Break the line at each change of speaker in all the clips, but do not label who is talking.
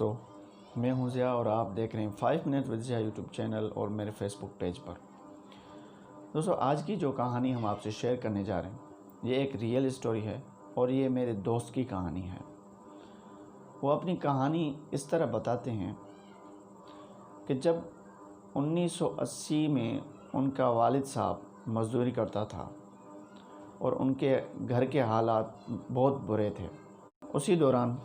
دوستو، میں ہوں ضیاء اور آپ دیکھ رہے ہیں 5 minute with Zia YouTube channel اور میرے فیس بک پیج پر۔ دوستو، آج کی جو کہانی ہم آپ سے شیئر کرنے جا رہے ہیں یہ ایک ریئل اسٹوری ہے اور یہ میرے دوست کی کہانی ہے۔ وہ اپنی کہانی اس طرح بتاتے ہیں کہ جب 1980 میں ان کا والد صاحب مزدوری کرتا تھا اور ان کے گھر کے حالات بہت برے تھے۔ اسی دوران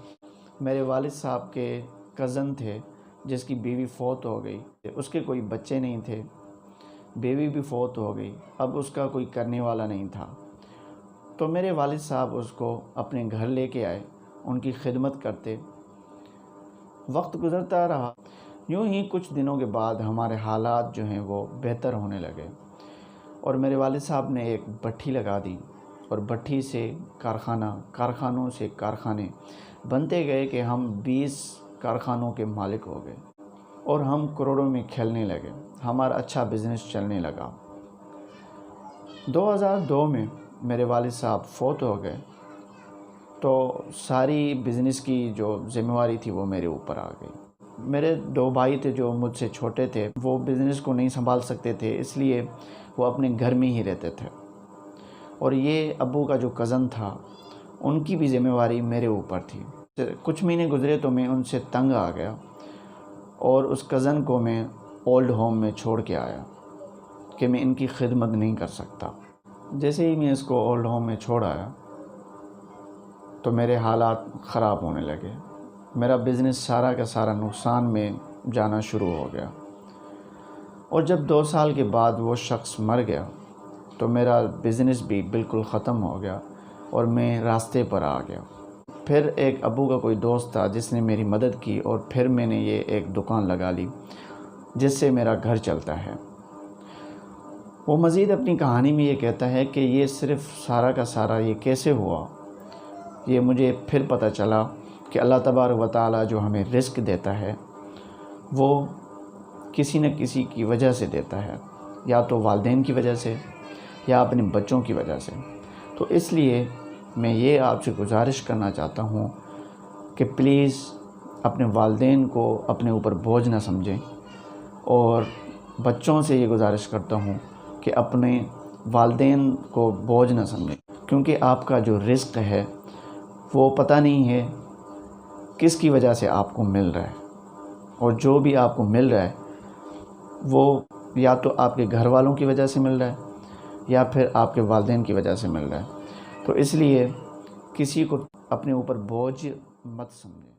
میرے والد صاحب کے کزن تھے جس کی بیوی فوت ہو گئی، اس کے کوئی بچے نہیں تھے، بیوی بھی فوت ہو گئی، اب اس کا کوئی کرنے والا نہیں تھا۔ تو میرے والد صاحب اس کو اپنے گھر لے کے آئے، ان کی خدمت کرتے۔ وقت گزرتا رہا، یوں ہی کچھ دنوں کے بعد ہمارے حالات جو ہیں وہ بہتر ہونے لگے اور میرے والد صاحب نے ایک بھٹی لگا دی اور بھٹی سے کارخانوں سے کارخانے بنتے گئے کہ ہم 20 کارخانوں کے مالک ہو گئے اور ہم کروڑوں میں کھیلنے لگے، ہمارا اچھا بزنس چلنے لگا۔ 2002 میں میرے والد صاحب فوت ہو گئے تو ساری بزنس کی جو ذمہ داری تھی وہ میرے اوپر آ گئی۔ میرے 2 بھائی تھے جو مجھ سے چھوٹے تھے، وہ بزنس کو نہیں سنبھال سکتے تھے، اس لیے وہ اپنے گھر میں ہی رہتے تھے اور یہ ابو کا جو کزن تھا ان کی بھی ذمہ داری میرے اوپر تھی۔ کچھ مہینے گزرے تو میں ان سے تنگ آ گیا اور اس کزن کو میں اولڈ ہوم میں چھوڑ کے آیا کہ میں ان کی خدمت نہیں کر سکتا۔ جیسے ہی میں اس کو اولڈ ہوم میں چھوڑ آیا تو میرے حالات خراب ہونے لگے، میرا بزنس سارا کا سارا نقصان میں جانا شروع ہو گیا اور جب 2 سال کے بعد وہ شخص مر گیا تو میرا بزنس بھی بالکل ختم ہو گیا اور میں راستے پر آ گیا۔ پھر ایک ابو کا کوئی دوست تھا جس نے میری مدد کی اور پھر میں نے یہ ایک دکان لگا لی جس سے میرا گھر چلتا ہے۔ وہ مزید اپنی کہانی میں یہ کہتا ہے کہ یہ صرف سارا کا سارا یہ کیسے ہوا، یہ مجھے پھر پتہ چلا کہ اللہ تبارک و تعالیٰ جو ہمیں رزق دیتا ہے وہ کسی نہ کسی کی وجہ سے دیتا ہے، یا تو والدین کی وجہ سے یا اپنے بچوں کی وجہ سے۔ تو اس لیے میں یہ آپ سے گزارش کرنا چاہتا ہوں کہ پلیز اپنے والدین کو اپنے اوپر بوجھ نہ سمجھیں، اور بچوں سے یہ گزارش کرتا ہوں کہ اپنے والدین کو بوجھ نہ سمجھیں، کیونکہ آپ کا جو رزق ہے وہ پتہ نہیں ہے کس کی وجہ سے آپ کو مل رہا ہے، اور جو بھی آپ کو مل رہا ہے وہ یا تو آپ کے گھر والوں کی وجہ سے مل رہا ہے یا پھر آپ کے والدین کی وجہ سے مل رہا ہے۔ تو اس لیے کسی کو اپنے اوپر بوجھ مت سمجھیں۔